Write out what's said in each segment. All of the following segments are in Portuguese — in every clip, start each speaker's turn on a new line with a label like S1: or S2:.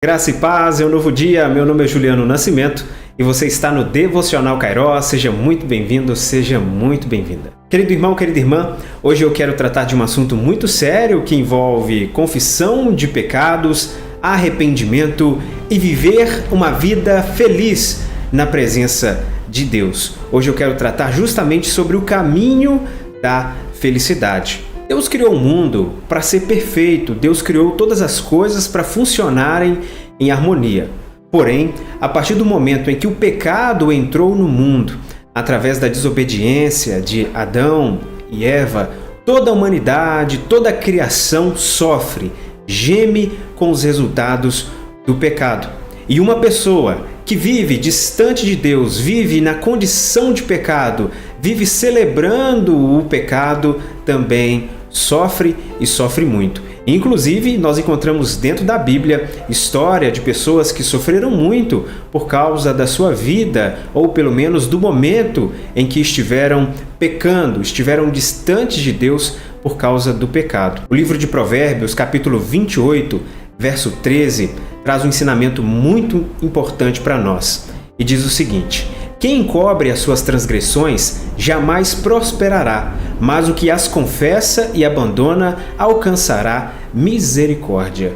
S1: Graça e paz, é um novo dia, meu nome é Juliano Nascimento e você está no Devocional Kairos. Seja muito bem-vindo, seja muito bem-vinda. Querido irmão, querida irmã, hoje eu quero tratar de um assunto muito sério que envolve confissão de pecados, arrependimento e viver uma vida feliz na presença de Deus. Hoje eu quero tratar justamente sobre o caminho da felicidade. Deus criou o mundo para ser perfeito, Deus criou todas as coisas para funcionarem em harmonia. Porém, a partir do momento em que o pecado entrou no mundo, através da desobediência de Adão e Eva, toda a humanidade, toda a criação sofre, geme com os resultados do pecado. E uma pessoa que vive distante de Deus, vive na condição de pecado, vive celebrando o pecado, também sofre e sofre muito. Inclusive, nós encontramos dentro da Bíblia história de pessoas que sofreram muito por causa da sua vida, ou pelo menos do momento em que estiveram pecando, estiveram distantes de Deus por causa do pecado. O livro de Provérbios, capítulo 28, verso 13, traz um ensinamento muito importante para nós. E diz o seguinte: quem encobre as suas transgressões jamais prosperará, mas o que as confessa e abandona alcançará misericórdia.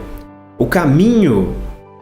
S1: O caminho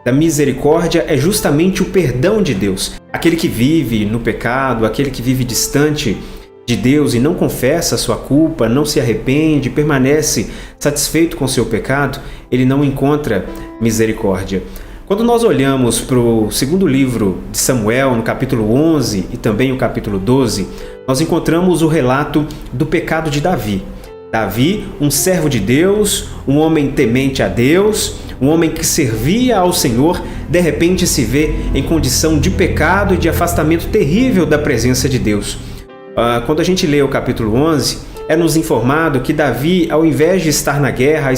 S1: da misericórdia é justamente o perdão de Deus. Aquele que vive no pecado, aquele que vive distante de Deus e não confessa a sua culpa, não se arrepende, permanece satisfeito com seu pecado, ele não encontra misericórdia. Quando nós olhamos para o segundo livro de Samuel, no capítulo 11 e também o capítulo 12, nós encontramos o relato do pecado de Davi. Davi, um servo de Deus, um homem temente a Deus, um homem que servia ao Senhor, de repente se vê em condição de pecado e de afastamento terrível da presença de Deus. Quando a gente lê o capítulo 11, é nos informado que Davi, ao invés de estar na guerra,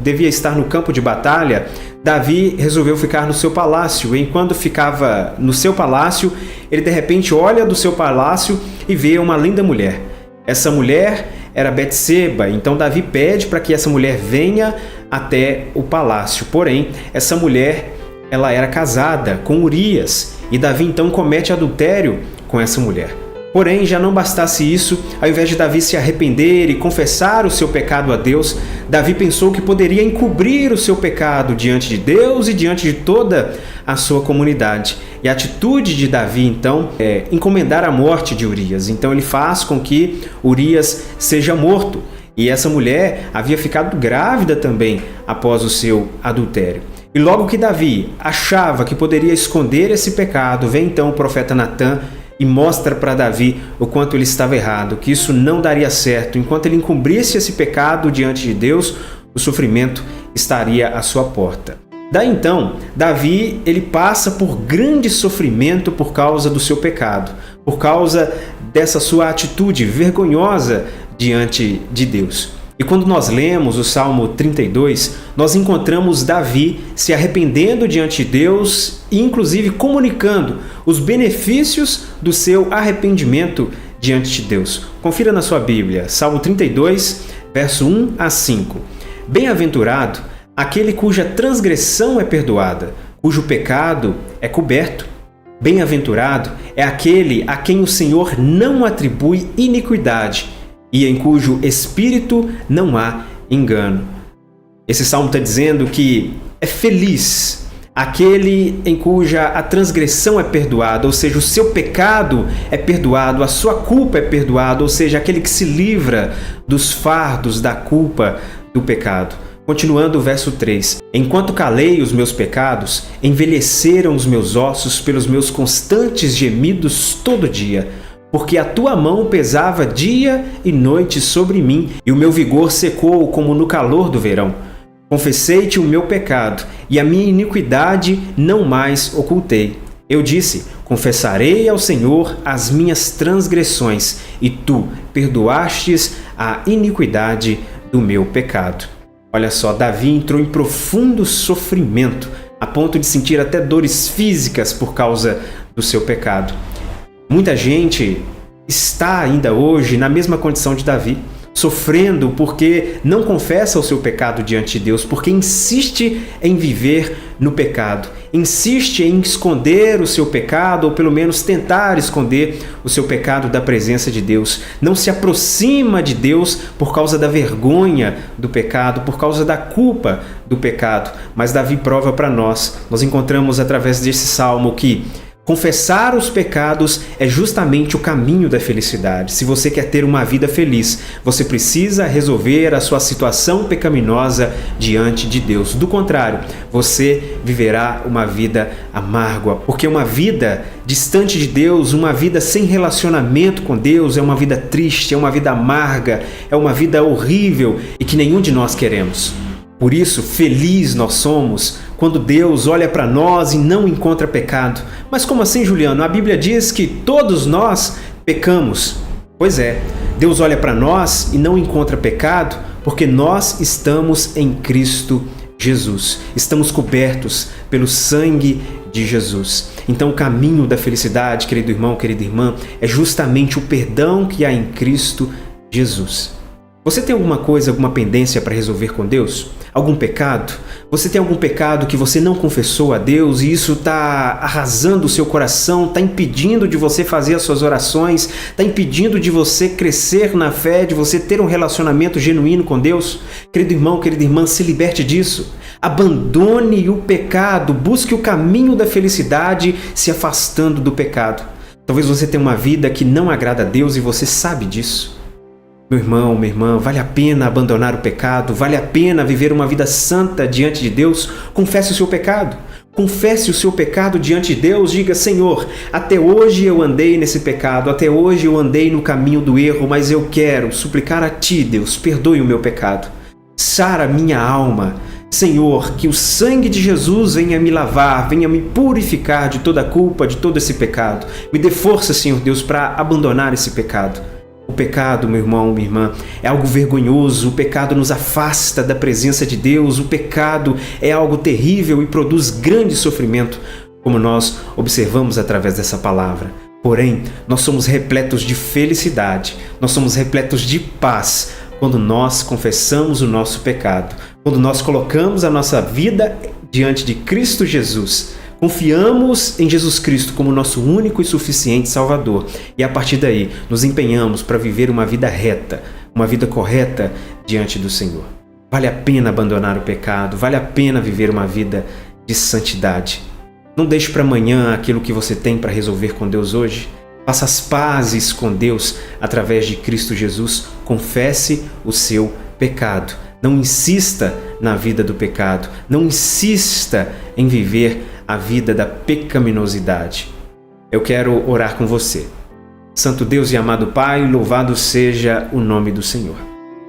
S1: devia estar no campo de batalha. Davi resolveu ficar no seu palácio, e enquanto ficava no seu palácio, ele de repente olha do seu palácio e vê uma linda mulher. Essa mulher era Betseba, então Davi pede para que essa mulher venha até o palácio. Porém, essa mulher, ela era casada com Urias, e Davi então comete adultério com essa mulher. Porém, já não bastasse isso, ao invés de Davi se arrepender e confessar o seu pecado a Deus, Davi pensou que poderia encobrir o seu pecado diante de Deus e diante de toda a sua comunidade. E a atitude de Davi, então, é encomendar a morte de Urias. Então ele faz com que Urias seja morto. E essa mulher havia ficado grávida também após o seu adultério. E logo que Davi achava que poderia esconder esse pecado, vem então o profeta Natã e mostra para Davi o quanto ele estava errado, que isso não daria certo. Enquanto ele encobrisse esse pecado diante de Deus, o sofrimento estaria à sua porta. Daí então, Davi ele passa por grande sofrimento por causa do seu pecado, por causa dessa sua atitude vergonhosa diante de Deus. E quando nós lemos o Salmo 32, nós encontramos Davi se arrependendo diante de Deus e inclusive comunicando os benefícios do seu arrependimento diante de Deus. Confira na sua Bíblia, Salmo 32, verso 1 a 5. Bem-aventurado aquele cuja transgressão é perdoada, cujo pecado é coberto. Bem-aventurado é aquele a quem o Senhor não atribui iniquidade, e em cujo espírito não há engano. Esse salmo está dizendo que é feliz aquele em cuja a transgressão é perdoada, ou seja, o seu pecado é perdoado, a sua culpa é perdoada, ou seja, aquele que se livra dos fardos da culpa do pecado. Continuando o verso 3. Enquanto calei os meus pecados, envelheceram os meus ossos pelos meus constantes gemidos todo dia. Porque a tua mão pesava dia e noite sobre mim, e o meu vigor secou como no calor do verão. Confessei-te o meu pecado, e a minha iniquidade não mais ocultei. Eu disse: confessarei ao Senhor as minhas transgressões, e tu perdoastes a iniquidade do meu pecado. Olha só, Davi entrou em profundo sofrimento, a ponto de sentir até dores físicas por causa do seu pecado. Muita gente está ainda hoje na mesma condição de Davi. sofrendo porque não confessa o seu pecado diante de Deus, porque insiste em viver no pecado, insiste em esconder o seu pecado, ou pelo menos tentar esconder o seu pecado da presença de Deus. Não se aproxima de Deus por causa da vergonha do pecado, por causa da culpa do pecado. Mas Davi prova para nós encontramos através desse salmo que confessar os pecados é justamente o caminho da felicidade. Se você quer ter uma vida feliz, você precisa resolver a sua situação pecaminosa diante de Deus. Do contrário, você viverá uma vida amarga, porque uma vida distante de Deus, uma vida sem relacionamento com Deus, é uma vida triste, é uma vida amarga, é uma vida horrível e que nenhum de nós queremos. Por isso, feliz nós somos quando Deus olha para nós e não encontra pecado. Mas como assim, Juliano? A Bíblia diz que todos nós pecamos. Pois é, Deus olha para nós e não encontra pecado porque nós estamos em Cristo Jesus. Estamos cobertos pelo sangue de Jesus. Então o caminho da felicidade, querido irmão, querida irmã, é justamente o perdão que há em Cristo Jesus. Você tem alguma coisa, alguma pendência para resolver com Deus? Algum pecado? Você tem algum pecado que você não confessou a Deus e isso está arrasando o seu coração, está impedindo de você fazer as suas orações, está impedindo de você crescer na fé, de você ter um relacionamento genuíno com Deus? Querido irmão, querida irmã, se liberte disso. Abandone o pecado, busque o caminho da felicidade se afastando do pecado. Talvez você tenha uma vida que não agrada a Deus e você sabe disso. Meu irmão, minha irmã, vale a pena abandonar o pecado? Vale a pena viver uma vida santa diante de Deus? Confesse o seu pecado. Confesse o seu pecado diante de Deus. Diga: Senhor, até hoje eu andei nesse pecado, até hoje eu andei no caminho do erro, mas eu quero suplicar a Ti, Deus, perdoe o meu pecado. Sara minha alma. Senhor, que o sangue de Jesus venha me lavar, venha me purificar de toda a culpa, de todo esse pecado. Me dê força, Senhor Deus, para abandonar esse pecado. O pecado, meu irmão, minha irmã, é algo vergonhoso. O pecado nos afasta da presença de Deus. O pecado é algo terrível e produz grande sofrimento, como nós observamos através dessa palavra. Porém, nós somos repletos de felicidade, nós somos repletos de paz quando nós confessamos o nosso pecado, quando nós colocamos a nossa vida diante de Cristo Jesus. Confiamos em Jesus Cristo como nosso único e suficiente Salvador e a partir daí nos empenhamos para viver uma vida reta, uma vida correta diante do Senhor. Vale a pena abandonar o pecado, vale a pena viver uma vida de santidade. Não deixe para amanhã aquilo que você tem para resolver com Deus hoje. Faça as pazes com Deus através de Cristo Jesus. Confesse o seu pecado. Não insista na vida do pecado. Não insista em viver a vida da pecaminosidade. Eu quero orar com você. Santo Deus e amado Pai, louvado seja o nome do Senhor.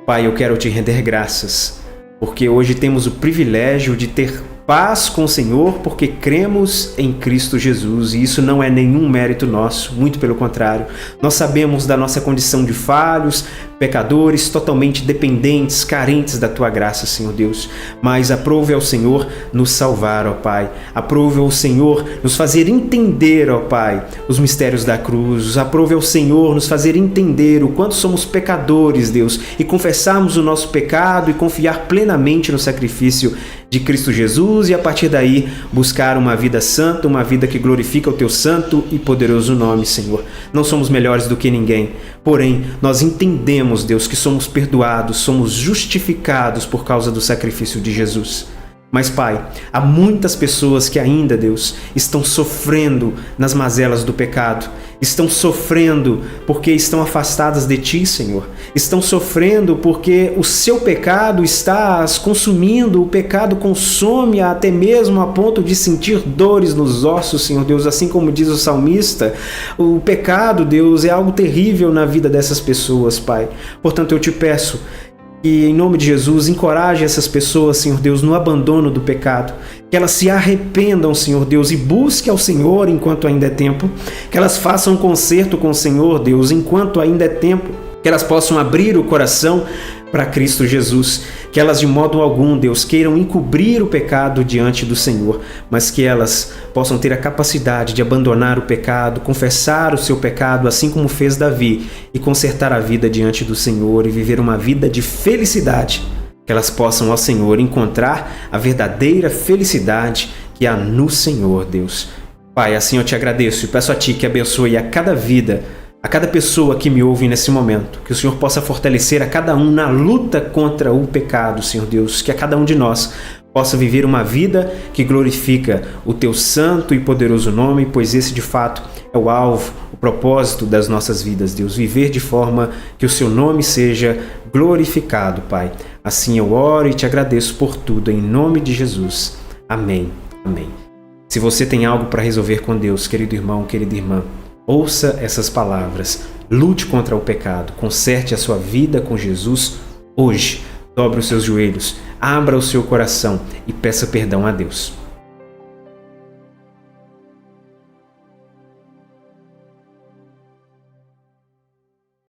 S1: Pai, eu quero te render graças, porque hoje temos o privilégio de ter paz com o Senhor, porque cremos em Cristo Jesus, e isso não é nenhum mérito nosso, muito pelo contrário. Nós sabemos da nossa condição de falhos, pecadores, totalmente dependentes, carentes da Tua graça, Senhor Deus. Mas aprove ao Senhor nos salvar, ó Pai. Aprove ao Senhor nos fazer entender, ó Pai, os mistérios da cruz. Aprove ao Senhor nos fazer entender o quanto somos pecadores, Deus, e confessarmos o nosso pecado e confiar plenamente no sacrifício de Cristo Jesus e a partir daí buscar uma vida santa, uma vida que glorifica o Teu santo e poderoso nome, Senhor. Não somos melhores do que ninguém, porém nós entendemos, Deus, que somos perdoados, somos justificados por causa do sacrifício de Jesus. Mas, Pai, há muitas pessoas que ainda, Deus, estão sofrendo nas mazelas do pecado, estão sofrendo porque estão afastadas de Ti, Senhor. Estão sofrendo porque o seu pecado está as consumindo, o pecado consome até mesmo a ponto de sentir dores nos ossos, Senhor Deus. Assim como diz o salmista, o pecado, Deus, é algo terrível na vida dessas pessoas, Pai. Portanto, eu te peço que, em nome de Jesus, encoraje essas pessoas, Senhor Deus, no abandono do pecado. Que elas se arrependam, Senhor Deus, e busquem ao Senhor enquanto ainda é tempo. Que elas façam um concerto com o Senhor, Deus, enquanto ainda é tempo. que elas possam abrir o coração para Cristo Jesus, que elas de modo algum, Deus, queiram encobrir o pecado diante do Senhor, mas que elas possam ter a capacidade de abandonar o pecado, confessar o seu pecado, assim como fez Davi, e consertar a vida diante do Senhor e viver uma vida de felicidade, que elas possam ao Senhor encontrar a verdadeira felicidade que há no Senhor, Deus. Pai, assim eu te agradeço e peço a Ti que abençoe a cada vida, a cada pessoa que me ouve nesse momento, que o Senhor possa fortalecer a cada um na luta contra o pecado, Senhor Deus, que a cada um de nós possa viver uma vida que glorifica o Teu santo e poderoso nome, pois esse de fato é o alvo, o propósito das nossas vidas, Deus, viver de forma que o Seu nome seja glorificado, Pai. Assim eu oro e te agradeço por tudo, em nome de Jesus. Amém. Amém. Se você tem algo para resolver com Deus, querido irmão, querida irmã, ouça essas palavras, lute contra o pecado, conserte a sua vida com Jesus hoje. Dobre os seus joelhos, abra o seu coração e peça perdão a Deus.